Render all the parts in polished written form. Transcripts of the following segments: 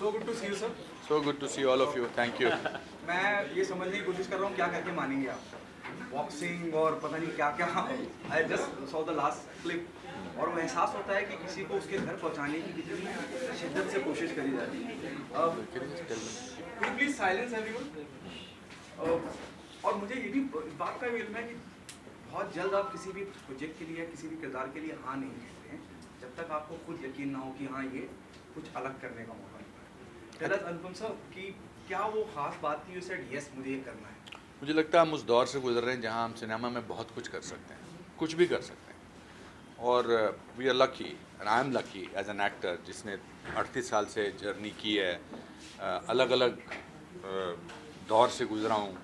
So good to see you sir. So good to see all of you. Thank you. मैं ये समझने की कोशिश कर रहा हूँ क्या करके मानेंगे आप, बॉक्सिंग और पता नहीं क्या क्या। I just saw the last clip और वो एहसास होता है कि किसी को उसके घर पहुँचाने की कितनी शिद्दत से कोशिश करी जा रही है। अब प्लीज साइलेंस एवरीवन। और मुझे ये भी इस बात का भी इल्म है कि बहुत जल्द आप किसी भी प्रोजेक्ट के लिए किसी भी किरदार के लिए हाँ नहीं कहते हैं जब तक आपको खुद यकीन ना हो कि हाँ ये कुछ अलग करने का मौका मिला। टेल अस अनुपम सर कि क्या वो खास बात थी, यू सेड यस मुझे ये करना है। मुझे लगता है हम उस दौर से गुजर रहे हैं जहां हम सिनेमा में बहुत कुछ कर सकते हैं, कुछ भी कर सकते हैं। और we are lucky and I am lucky as an actor जिसने 38 साल से जर्नी की है, अलग अलग दौर से गुजरा हूँ,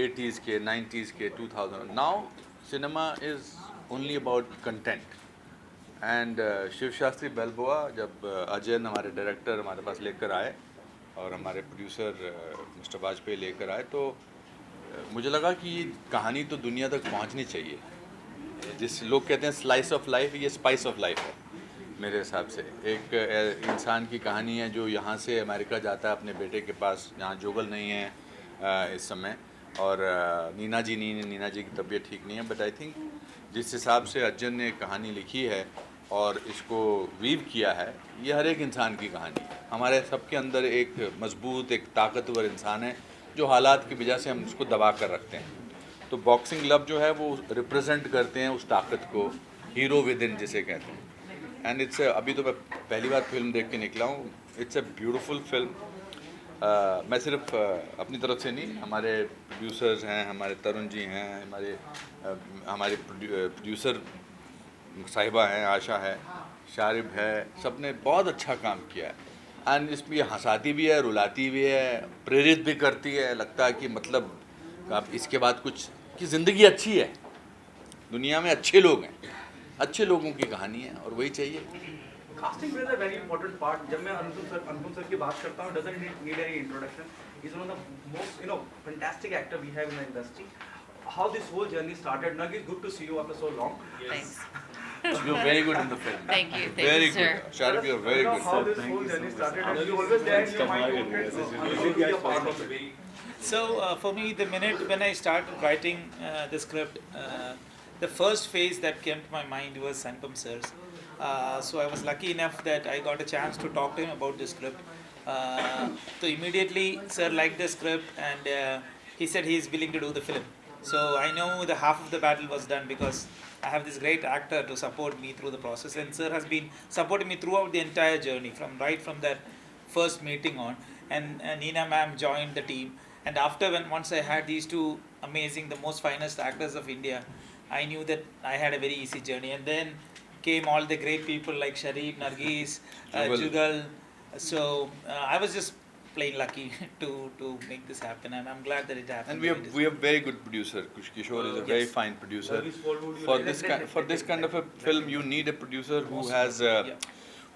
80s के, 90s के, 2000। Now cinema is only about content. And Shiv Shastri Balboa जब अजयन हमारे डायरेक्टर हमारे पास लेकर आए और हमारे प्रोड्यूसर मिस्टर वाजपेयी लेकर आए, तो मुझे लगा कि ये कहानी तो दुनिया तक पहुंचनी चाहिए। जिस लोग कहते हैं स्लाइस ऑफ लाइफ, ये स्पाइस ऑफ लाइफ है मेरे हिसाब से। एक इंसान की कहानी है जो यहाँ से अमेरिका जाता है अपने बेटे के पास, यहाँ जोगल नहीं है इस समय, और नीना जी नहीं है, नीना जी की तबीयत ठीक नहीं है। बट आई थिंक जिस हिसाब से अज्जन ने कहानी लिखी है और इसको वीव किया है, ये हर एक इंसान की कहानी है। हमारे सबके अंदर एक मजबूत, एक ताकतवर इंसान है जो हालात की वजह से हम उसको दबा कर रखते हैं। तो बॉक्सिंग लव जो है वो रिप्रेजेंट करते हैं उस ताकत को, हीरो विद इन जिसे कहते हैं। एंड इट्स अभी तो मैं पहली बार फिल्म देख के निकला हूँ। It's a beautiful film. मैं सिर्फ अपनी तरफ से नहीं, हमारे प्रोड्यूसर्स हैं, हमारे तरुण जी हैं, हमारे प्रोड्यूसर साहिबा हैं, आशा है, शारिब है, सब ने बहुत अच्छा काम किया है। एंड इसमें हंसाती भी है, रुलाती भी है, प्रेरित भी करती है। लगता है कि मतलब आप इसके बाद कुछ कि ज़िंदगी अच्छी है, दुनिया में अच्छे लोग हैं, अच्छे लोगों की कहानी है और वही चाहिए। Casting plays a very important part. जब मैं अनुपम सर की बात करता हूँ, doesn't need any introduction. He is one of the most fantastic actor we have in the industry. How this whole journey started. Nag, it's good to see you after so long. Thanks. You're very good in the film. Thank you. Very Thank you, sir. good. Sharif, you're very good. How this whole journey started, and you always there in your mind, you wanted to be a part of it. So for me, the minute when I started writing the script, the first phase that came to my mind was Sanpam sir's. So I was lucky enough that I got a chance to talk to him about the script. So immediately, sir liked the script, and he said he is willing to do the film. So I know the half of the battle was done because I have this great actor to support me through the process, and sir has been supporting me throughout the entire journey, from that first meeting on. And Neena ma'am joined the team, and after once I had these two amazing, the most finest actors of India, I knew that I had a very easy journey. And then came all the great people like Sharif, Nargis, Jugal. So I was just plain lucky to make this happen, and I'm glad that it happened. And we have very good producer. Kishore is a very fine producer. For this kind of a film, you need a producer who has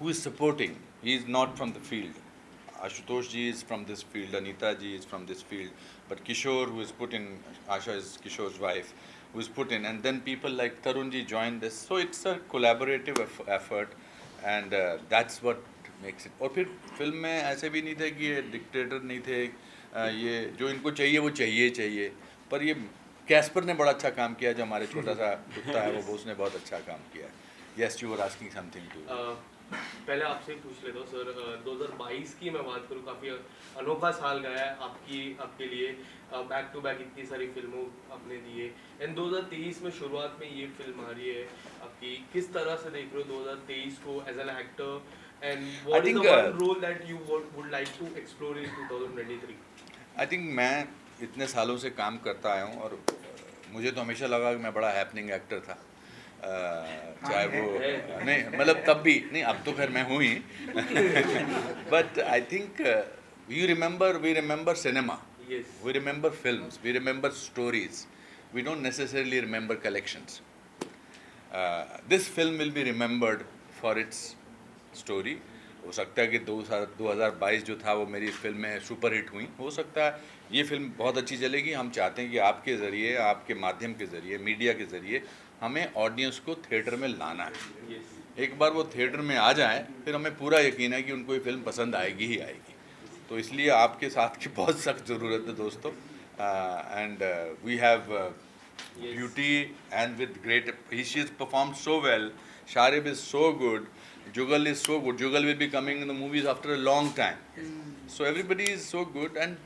who is supporting. He is not from the field. Ashutosh ji is from this field. Anita ji is from this field. But Kishore, who is put in, Asha is Kishore's wife, who is put in, and then people like Tarun ji joined this. So it's a collaborative effort, and that's what makes it. और फिर film में ऐसे भी नहीं थे कि ये dictator नहीं थे, ये जो इनको चाहिए वो चाहिए। पर ये कैस्पर ने बड़ा अच्छा काम किया, जो हमारे छोटा सा कुत्ता है वो उसने बहुत अच्छा काम किया। Yes, you were asking something too. पहले आपसे पूछ लेता हूँ सर, 2022 की मैं बात करूँ, काफ़ी अनोखा साल गया है आपके लिए। बैक टू बैक इतनी सारी फिल्मों आपने दी है, एंड 2023 में शुरुआत में ये फिल्म आ रही है आपकी। किस तरह से देख रहे हो 2023 को as an actor, and what is the one role that you would like to explore in 2023? I think मैं इतने सालों से काम करता आया हूँ और मुझे तो हमेशा लगा कि मैं बड़ा हैपनिंग एक्टर था। चाहे वो नहीं, मतलब तब भी नहीं, अब तो खैर मैं हूँ ही। But I think we remember cinema, we remember films, we remember stories, we don't necessarily remember collections. This film will be remembered for its story. हो सकता है कि 2022 जो था वो मेरी फिल्में सुपर हिट हुई, हो सकता है ये फिल्म बहुत अच्छी चलेगी। हम चाहते हैं कि आपके ज़रिए, आपके माध्यम के ज़रिए, मीडिया के ज़रिए हमें ऑडियंस को थिएटर में लाना है। एक बार वो थिएटर में आ जाएं फिर हमें पूरा यकीन है कि उनको ये फिल्म पसंद आएगी ही आएगी। तो इसलिए आपके साथ की बहुत सख्त ज़रूरत है दोस्तों। And we have beauty and with great she is perform so well, Sharib is so good, Jugal is so good, Jugal will be coming in the movies after a long time, so everybody is so good and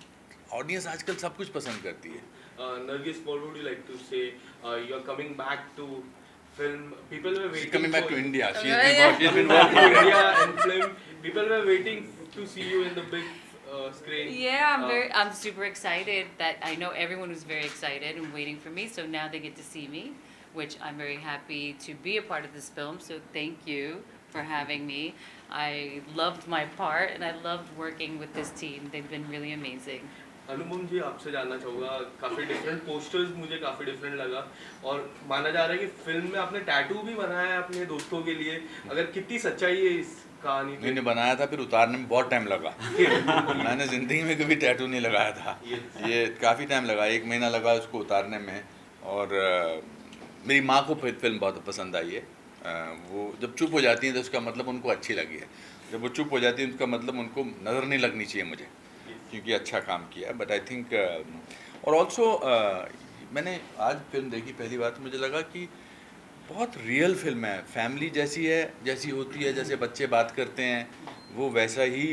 audience आजकल सब कुछ पसंद करती है। Nargis, what would you like to say? You're coming back to film. People were waiting. She's coming back for to you. India. She's Coming been back to working. India and film. People were waiting to see you in the big screen. Yeah, I'm super excited that I know everyone was very excited and waiting for me. So now they get to see me, which I'm very happy to be a part of this film. So thank you for having me. I loved my part and I loved working with this team. They've been really amazing. अनुपम जी, आपसे जानना चाहूँगा, काफ़ी different posters मुझे काफ़ी different लगा और माना जा रहा है कि फिल्म में आपने टैटू भी बनाया है अपने दोस्तों के लिए। अगर कितनी सच्चाई है इस कहानी पे? मैंने बनाया था, फिर उतारने में बहुत टाइम लगा। मैंने ज़िंदगी में कभी टैटू नहीं लगाया था, ये काफ़ी टाइम लगा, 1 महीना लगा उसको उतारने में। और मेरी माँ को फिल्म बहुत पसंद आई है। वो जब चुप हो जाती हैं तो उसका मतलब उनको अच्छी लगी है, जब वो चुप हो जाती है उसका मतलब उनको नज़र नहीं लगनी चाहिए मुझे, क्योंकि अच्छा काम किया। बट आई थिंक और ऑल्सो मैंने आज फिल्म देखी पहली बार तो मुझे लगा कि बहुत रियल फिल्म है, फैमिली जैसी है, जैसी होती है, जैसे बच्चे बात करते हैं वो वैसा ही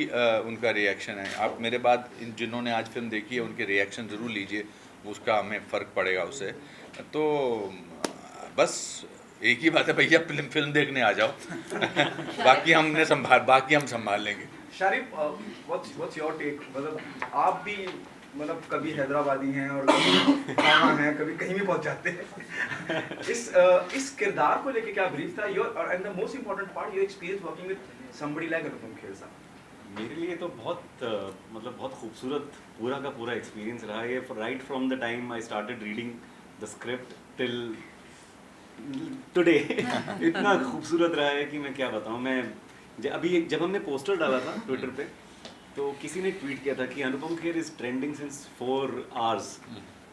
उनका रिएक्शन है। आप मेरे बाद इन जिन्होंने आज फिल्म देखी है उनके रिएक्शन ज़रूर लीजिए, उसका हमें फ़र्क पड़ेगा उससे। तो बस एक ही बात है भैया, फिल्म देखने आ जाओ बाकी हम संभाल लेंगे। Sharib, what's your take? मतलब आप भी मतलब कभी हैदराबादी हैं और कभी कहाँ हैं, कभी कहीं भी पहुँच जाते हैं। इस किरदार को लेके क्या ब्रीफ था? Your and the most important part, your experience working with somebody like Anupam Kher साहब। मेरे लिए तो बहुत बहुत खूबसूरत पूरा का पूरा एक्सपीरियंस रहा है। Right from the time I started reading the script till today इतना खूबसूरत रहा है कि मैं क्या बताऊँ। मैं जब हमने पोस्टर डाला था ट्विटर पे तो किसी ने ट्वीट किया था कि Anupam Kher is trending since 4 hours.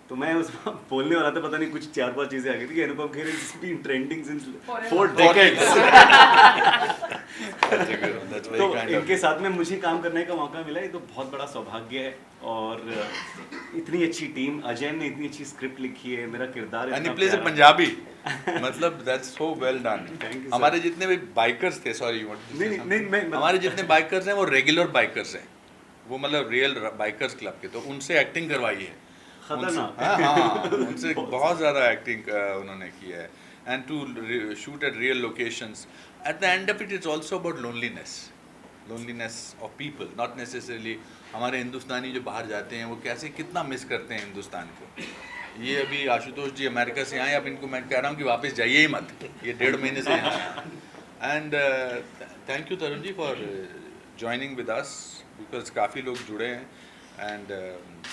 तो मैं उसमें बोलने वाला था, पता नहीं कुछ 4-5 चीज़ें आ गई थी कि Anupam Kher is been trending since 4 decades. तो इनके साथ में मुझे काम करने का मौका मिला, ये तो बहुत बड़ा सौभाग्य है। और इतनी अच्छी टीम, अजय ने इतनी अच्छी स्क्रिप्ट लिखी है, मेरा किरदार इतना प्यारा पंजाबी मतलब दैट्स सो वेल डन। हमारे जितने भी बाइकर्स थे, सॉरी हमारे जितने बाइकर्स हैं वो रेगुलर बाइकर्स हैं, वो मतलब रियल बाइकर्स क्लब के, तो उनसे एक्टिंग करवाई है, खतरनाक। हाँ उनसे बहुत ज़्यादा एक्टिंग उन्होंने की है। And to shoot at real locations, at the end of it is also about loneliness of people, not necessarily हमारे हिंदुस्तानी जो बाहर जाते हैं वो कैसे कितना मिस करते हैं हिंदुस्तान को। ये अभी आशुतोष जी अमेरिका से आए, अब इनको मैं कह रहा हूँ कि वापस जाइए ही मत, ये 1.5 महीने से यहाँ हैं। And thank you Tarun ji for joining with us, because काफ़ी लोग जुड़े हैं। एंड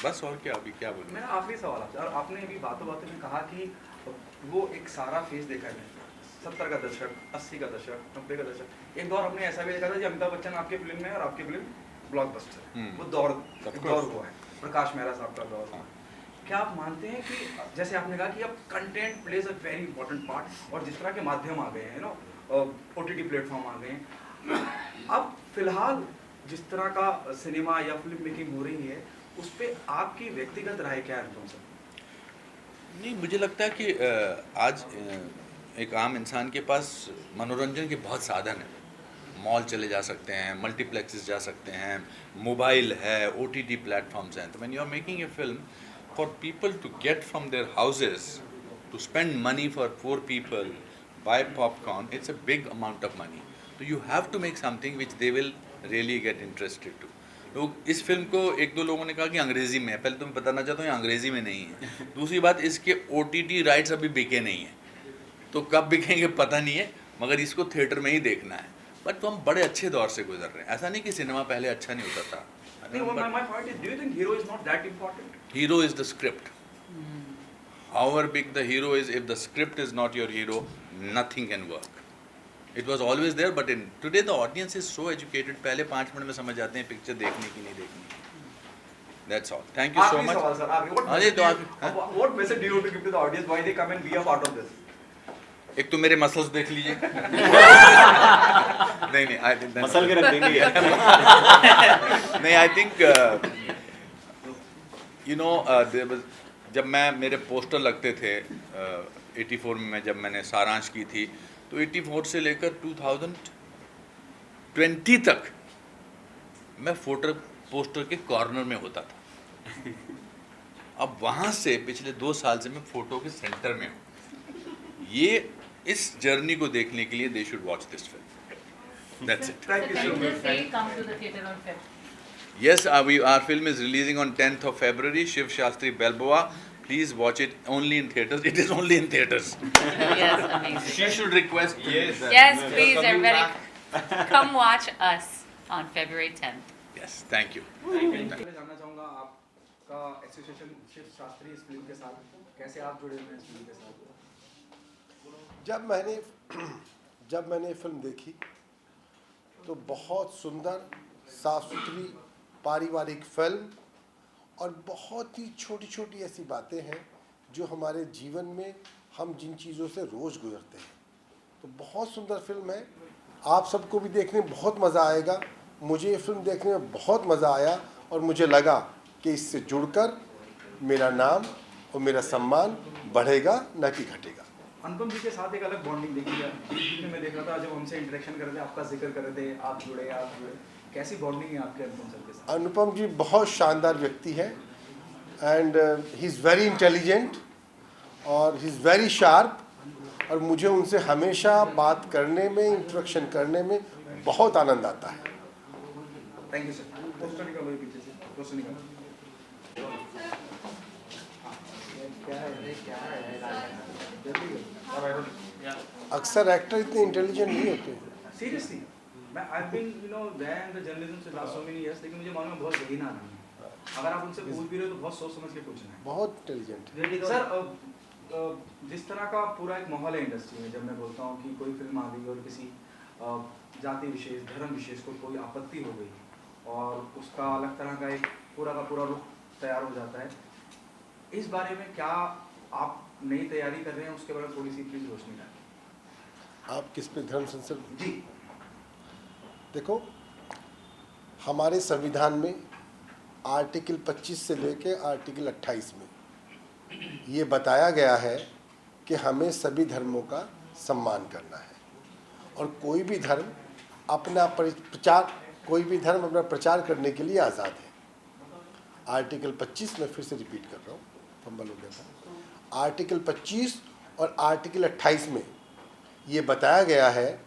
बस और क्या, अभी क्या बोलूँ। मेरा आखिरी सवाल आपसे, और आपने अभी बातों बातों में कहा कि वो एक सारा फेस देखा है, 70 का दशक, 80 का दशक, 90 का दशक। एक दौर हमने ऐसा भी देखा था कि अमिताभ बच्चन आपके फिल्म में और आपकी फिल्म ब्लॉकबस्टर, वो दौर हुआ है, प्रकाश मेहरा साहब का दौर था। क्या आप मानते हैं कि जैसे आपने कहा कि अब content pledge a very important part, और जिस तरह के माध्यम आ गए हैं नो, OTT प्लेटफॉर्म आ गए हैं, अब फिलहाल जिस तरह का सिनेमा या फिल्म मेकिंग हो रही है उस पर आपकी व्यक्तिगत राय क्या है अनुपम सर? नहीं, मुझे लगता है कि आज एक आम इंसान के पास मनोरंजन के बहुत साधन हैं, मॉल चले जा सकते हैं, मल्टीप्लेक्सेस जा सकते हैं, मोबाइल है, OTT प्लेटफॉर्म्स हैं। तो when you are making a film for people to get from their houses to spend money for 4 people, buy popcorn, it's a big amount of money. So you have to make something which they will really get interested to. लोग इस film को 1-2 लोगों ने कहा कि अंग्रेज़ी में है, पहले तो मैं बताना चाहता हूँ ये अंग्रेज़ी में नहीं है। दूसरी बात, इसके OTT राइट्स अभी बिके नहीं हैं, तो कब बिकेंगे पता नहीं है, मगर इसको थिएटर में ही देखना है। बट तो हम बड़े अच्छे दौर से गुजर रहे हैं, ऐसा नहीं कि सिनेमा पहले अच्छा नहीं होता था। My point is, do you think hero is not that important? Hero is the script. However big the hero is, if the script is not your hero, nothing can work. It was always there, but in today the audience is so educated. पहले 5 minute में समझ जाते हैं picture देखने की नहीं देखनी। That's all. Thank you so much. What message do you want to give to the audience? Why they come and be a part of this? एक तो मेरे मसल्स देख लीजिए। नहीं आई थिंक मसल के रख देंगे यार। नहीं आई थिंक यू नो जब मेरे पोस्टर लगते थे 84 में, जब मैंने सारांश की थी, तो 84 से लेकर 2020 तक मैं पोस्टर के कॉर्नर में होता था। अब वहाँ से पिछले 2 साल से मैं फोटो के सेंटर में हूँ। ये इस जर्नी को देखने के लिए they should watch this film. That's it. Thank you so much. Come to the theater on Feb. Yes, our film is releasing on 10th of February, Shiv Shastri Balboa. Please watch it only in theaters. It is only in theaters. Yes, amazing. She should request. Yes. Yes, please, Coming everybody, come watch us on February 10th. Yes, thank you. पहले जानना चाहूँगा आपका association Shiv Shastri इस film के साथ, कैसे आप जुड़े हुए हैं इस फिल्म के साथ? जब मैंने फिल्म देखी तो बहुत सुंदर, साफ सुथरी, पारिवारिक फिल्म और बहुत ही छोटी छोटी ऐसी बातें हैं जो हमारे जीवन में हम जिन चीज़ों से रोज़ गुजरते हैं। तो बहुत सुंदर फिल्म है, आप सबको भी देखने में बहुत मज़ा आएगा। मुझे ये फिल्म देखने में बहुत मज़ा आया और मुझे लगा कि इससे जुड़कर मेरा नाम और मेरा सम्मान बढ़ेगा न कि घटेगा। अनुपम जी के साथ एक अलग बॉन्डिंग देखी है, में मैं देख रहा था जब हमसे इंटरेक्शन कर रहे थे, आपका जिक्र कर रहे थे, आप जुड़े। कैसी बॉन्डिंग है आपके अनुपम सर के साथ? अनुपम जी बहुत शानदार व्यक्ति है and he is very intelligent और ही इज़ वेरी शार्प, और मुझे उनसे हमेशा बात करने में, इंटरेक्शन करने में बहुत आनंद आता है। Thank you sir. पोस्टर निकालो ये पीछे से, पोस्टर निकालो। अक्सर एक्टर इतने इंटेलिजेंट नहीं होते। सीरियसली मैं I been there in the journalism से लास्ट सो मेनी इयर्स, लेकिन मुझे मालूम है बहुत ज़हीन आदमी है। अगर आप उनसे पूछ भी रहे हो तो बहुत सोच समझ के पूछना है। बहुत इंटेलिजेंट है। सर जिस तरह का पूरा एक माहौल है इंडस्ट्री में, जब मैं बोलता हूँ कि कोई फिल्म आ गई और किसी जाति विशेष, धर्म विशेष को कोई आपत्ति हो गई और उसका अलग तरह का एक पूरा का पूरा रुख तैयार हो जाता है, इस बारे में क्या आप नई तैयारी कर रहे हैं? उसके बारे में थोड़ी सी प्लीज रोशनी डालें। आप किस पे धर्म संसद? जी देखो, हमारे संविधान में आर्टिकल 25 से लेके आर्टिकल 28 में ये बताया गया है कि हमें सभी धर्मों का सम्मान करना है और कोई भी धर्म अपना प्रचार करने के लिए आज़ाद है। आर्टिकल 25 में फिर से रिपीट कर रहा हूँ, फंबल हो गया था। आर्टिकल 25 और आर्टिकल 28 में ये बताया गया है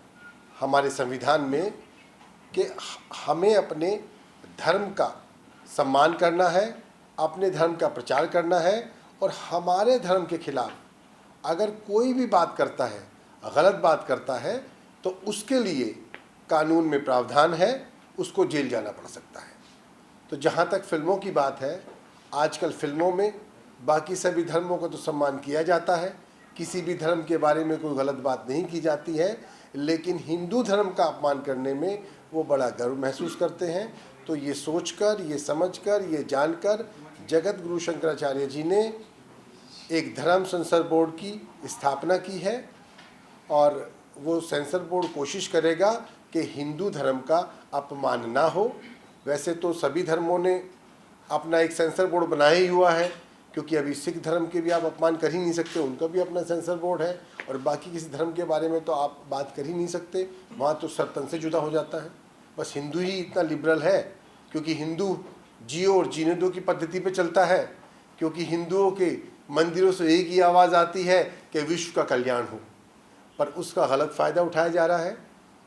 हमारे संविधान में कि हमें अपने धर्म का सम्मान करना है, अपने धर्म का प्रचार करना है, और हमारे धर्म के खिलाफ अगर कोई भी बात करता है, गलत बात करता है, तो उसके लिए कानून में प्रावधान है, उसको जेल जाना पड़ सकता है। तो जहाँ तक फिल्मों की बात है, आजकल फिल्मों में बाकी सभी धर्मों का तो सम्मान किया जाता है, किसी भी धर्म के बारे में कोई गलत बात नहीं की जाती है, लेकिन हिंदू धर्म का अपमान करने में वो बड़ा गर्व महसूस करते हैं। तो ये सोचकर, ये समझकर, ये जानकर जगत गुरु शंकराचार्य जी ने एक धर्म सेंसर बोर्ड की स्थापना की है और वो सेंसर बोर्ड कोशिश करेगा कि हिंदू धर्म का अपमान ना हो। वैसे तो सभी धर्मों ने अपना एक सेंसर बोर्ड बनाया ही हुआ है, क्योंकि अभी सिख धर्म के भी आप अपमान कर ही नहीं सकते, उनका भी अपना सेंसर बोर्ड है, और बाकी किसी धर्म के बारे में तो आप बात कर ही नहीं सकते, वहाँ तो सरतन से जुदा हो जाता है। बस हिंदू ही इतना लिबरल है क्योंकि हिंदू जियो और जीने दो की पद्धति पे चलता है, क्योंकि हिंदुओं के मंदिरों से एक ही आवाज़ आती है कि विश्व का कल्याण हो, पर उसका गलत फ़ायदा उठाया जा रहा है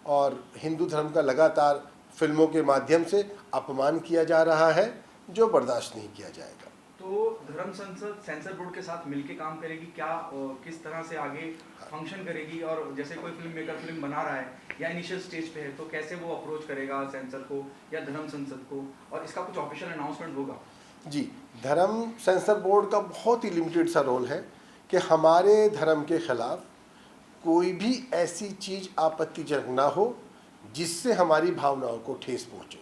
और हिंदू धर्म का लगातार फिल्मों के माध्यम से अपमान किया जा रहा है, जो बर्दाश्त नहीं किया जाएगा। तो धर्म संसद सेंसर बोर्ड के साथ मिलके काम करेगी क्या? किस तरह से आगे फंक्शन करेगी? और जैसे कोई फिल्म मेकर फिल्म बना रहा है या इनिशियल स्टेज पे है, तो कैसे वो अप्रोच करेगा सेंसर को या धर्म संसद को, और इसका कुछ ऑफिशियल अनाउंसमेंट होगा? जी, धर्म सेंसर बोर्ड का बहुत ही लिमिटेड सा रोल है कि हमारे धर्म के खिलाफ कोई भी ऐसी चीज़ आपत्तिजनक ना हो जिससे हमारी भावनाओं को ठेस पहुँचे।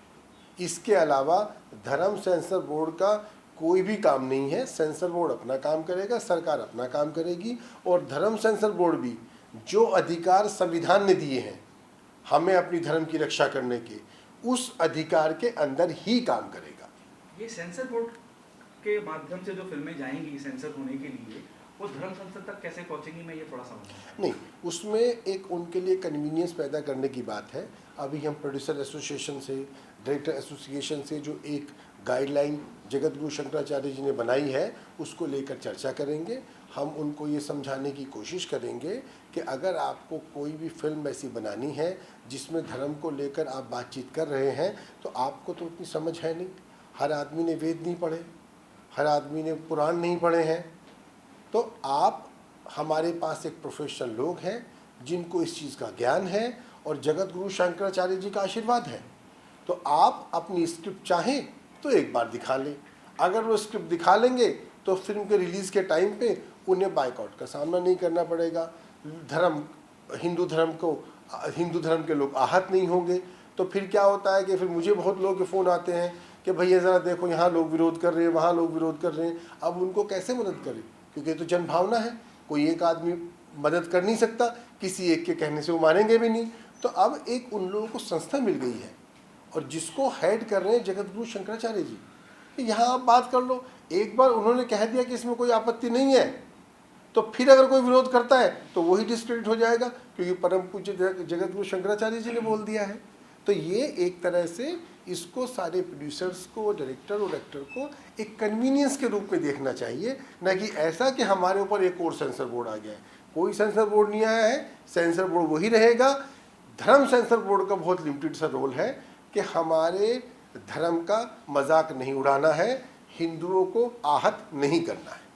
इसके अलावा धर्म सेंसर बोर्ड का कोई भी काम नहीं है। सेंसर बोर्ड अपना काम करेगा, सरकार अपना काम करेगी, और धर्म सेंसर बोर्ड भी जो अधिकार संविधान ने दिए हैं हमें अपनी धर्म की रक्षा करने के, उस अधिकार के अंदर ही काम करेगा। ये सेंसर बोर्ड के माध्यम से जो फिल्में जाएंगी सेंसर होने के लिए, वो धर्म संसद तक कैसे पहुंचेंगी, मैं ये थोड़ा समझ नहीं, उसमें एक उनके लिए कन्वीनियंस पैदा करने की बात है। अभी हम प्रोड्यूसर एसोसिएशन से, डायरेक्टर एसोसिएशन से जो एक गाइडलाइन जगत गुरु शंकराचार्य जी ने बनाई है उसको लेकर चर्चा करेंगे। हम उनको ये समझाने की कोशिश करेंगे कि अगर आपको कोई भी फिल्म ऐसी बनानी है जिसमें धर्म को लेकर आप बातचीत कर रहे हैं, तो आपको तो उतनी समझ है नहीं। हर आदमी ने वेद नहीं पढ़े, हर आदमी ने पुराण नहीं पढ़े हैं। तो आप हमारे पास एक प्रोफेशनल लोग हैं जिनको इस चीज़ का ज्ञान है और जगत गुरु शंकराचार्य जी का आशीर्वाद है। तो आप अपनी स्क्रिप्ट चाहें तो एक बार दिखा लें। अगर वो स्क्रिप्ट दिखा लेंगे तो फिल्म के रिलीज़ के टाइम पे उन्हें बाइकआउट का सामना नहीं करना पड़ेगा। हिंदू धर्म के लोग आहत नहीं होंगे। तो फिर क्या होता है कि फिर मुझे बहुत लोग के फ़ोन आते हैं कि भैया ज़रा देखो, यहाँ लोग विरोध कर रहे हैं, वहाँ लोग विरोध कर रहे हैं। अब उनको कैसे मदद करें, क्योंकि तो जनभावना है, कोई एक आदमी मदद कर नहीं सकता, किसी एक के कहने से वो मानेंगे भी नहीं। तो अब एक उन लोगों को संस्था मिल गई है और जिसको हेड कर रहे हैं जगत गुरु शंकराचार्य जी, कि यहाँ आप बात कर लो। एक बार उन्होंने कह दिया कि इसमें कोई आपत्ति नहीं है, तो फिर अगर कोई विरोध करता है तो वही डिस्क्रेडिट हो जाएगा, क्योंकि परम पूज्य जगत गुरु शंकराचार्य जी ने बोल दिया है। तो ये एक तरह से इसको सारे प्रोड्यूसर्स को, डायरेक्टर और एक्टर को एक कन्वीनियंस के रूप में देखना चाहिए, न कि ऐसा कि हमारे ऊपर एक और सेंसर बोर्ड आ गया है। कोई सेंसर बोर्ड नहीं आया है, सेंसर बोर्ड वही रहेगा। धर्म सेंसर बोर्ड का बहुत लिमिटेड सा रोल है कि हमारे धर्म का मजाक नहीं उड़ाना है, हिंदुओं को आहत नहीं करना है।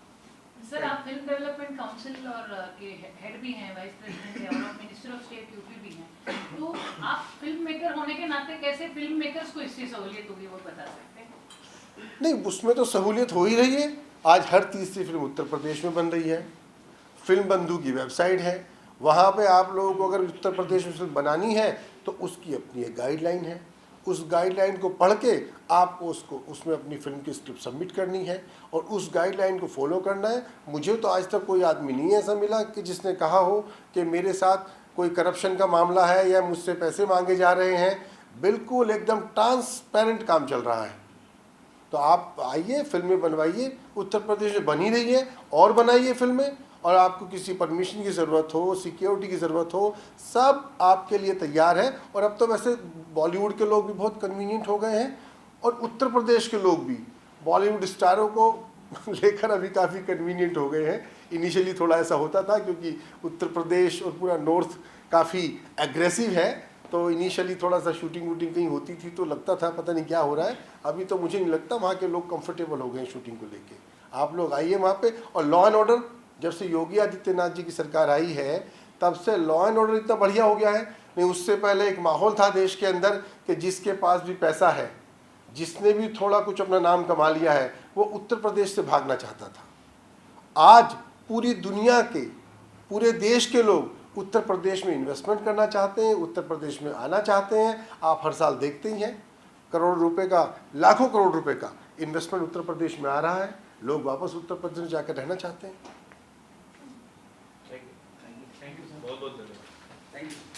सर, आप फिल्म डेवलपमेंट काउंसिल और के हेड भी हैं, वाइस प्रेसिडेंट हैं और मिनिस्टर ऑफ स्टेट यूपी भी हैं, तो आप फिल्म मेकर होने के नाते कैसे फिल्म मेकर्स को इससे सहूलियत होगी वो बता सकते हैं? नहीं, उसमें तो सहूलियत हो ही रही है। आज हर तीसरी फिल्म उत्तर प्रदेश में बन रही है। फिल्म बंधु की वेबसाइट है, वहाँ पे आप लोगों को अगर उत्तर प्रदेश में फिल्म बनानी है तो उसकी अपनी एक गाइडलाइन है। उस गाइडलाइन को पढ़ के आपको उसमें अपनी फिल्म की स्क्रिप्ट सबमिट करनी है और उस गाइडलाइन को फॉलो करना है। मुझे तो आज तक कोई आदमी नहीं ऐसा मिला कि जिसने कहा हो कि मेरे साथ कोई करप्शन का मामला है या मुझसे पैसे मांगे जा रहे हैं। बिल्कुल एकदम ट्रांसपेरेंट काम चल रहा है। तो आप आइए, फिल्में बनवाइए, उत्तर प्रदेश में बन ही रही है और बनाइए फिल्में। और आपको किसी परमिशन की ज़रूरत हो, सिक्योरिटी की ज़रूरत हो, सब आपके लिए तैयार है। और अब तो वैसे बॉलीवुड के लोग भी बहुत कन्वीनियंट हो गए हैं और उत्तर प्रदेश के लोग भी बॉलीवुड स्टारों को लेकर अभी काफ़ी कन्वीनियंट हो गए हैं। इनिशियली थोड़ा ऐसा होता था क्योंकि उत्तर प्रदेश और पूरा नॉर्थ काफ़ी एग्रेसिव है, तो इनिशियली थोड़ा सा शूटिंग वूटिंग कहीं होती थी तो लगता था पता नहीं क्या हो रहा है। अभी तो मुझे नहीं लगता, वहाँ के लोग कंफर्टेबल हो गए शूटिंग को लेके। आप लोग आइए वहाँ पे। और लॉ एंड ऑर्डर, जब से योगी आदित्यनाथ जी की सरकार आई है तब से लॉ एंड ऑर्डर इतना बढ़िया हो गया है। नहीं, उससे पहले एक माहौल था देश के अंदर कि जिसके पास भी पैसा है, जिसने भी थोड़ा कुछ अपना नाम कमा लिया है, वो उत्तर प्रदेश से भागना चाहता था। आज पूरी दुनिया के, पूरे देश के लोग उत्तर प्रदेश में इन्वेस्टमेंट करना चाहते हैं, उत्तर प्रदेश में आना चाहते हैं। आप हर साल देखते ही हैं करोड़ रुपए का, लाखों करोड़ रुपए का इन्वेस्टमेंट उत्तर प्रदेश में आ रहा है। लोग वापस उत्तर प्रदेश जाकर रहना चाहते हैं। बहुत बहुत धन्यवाद। Thank you.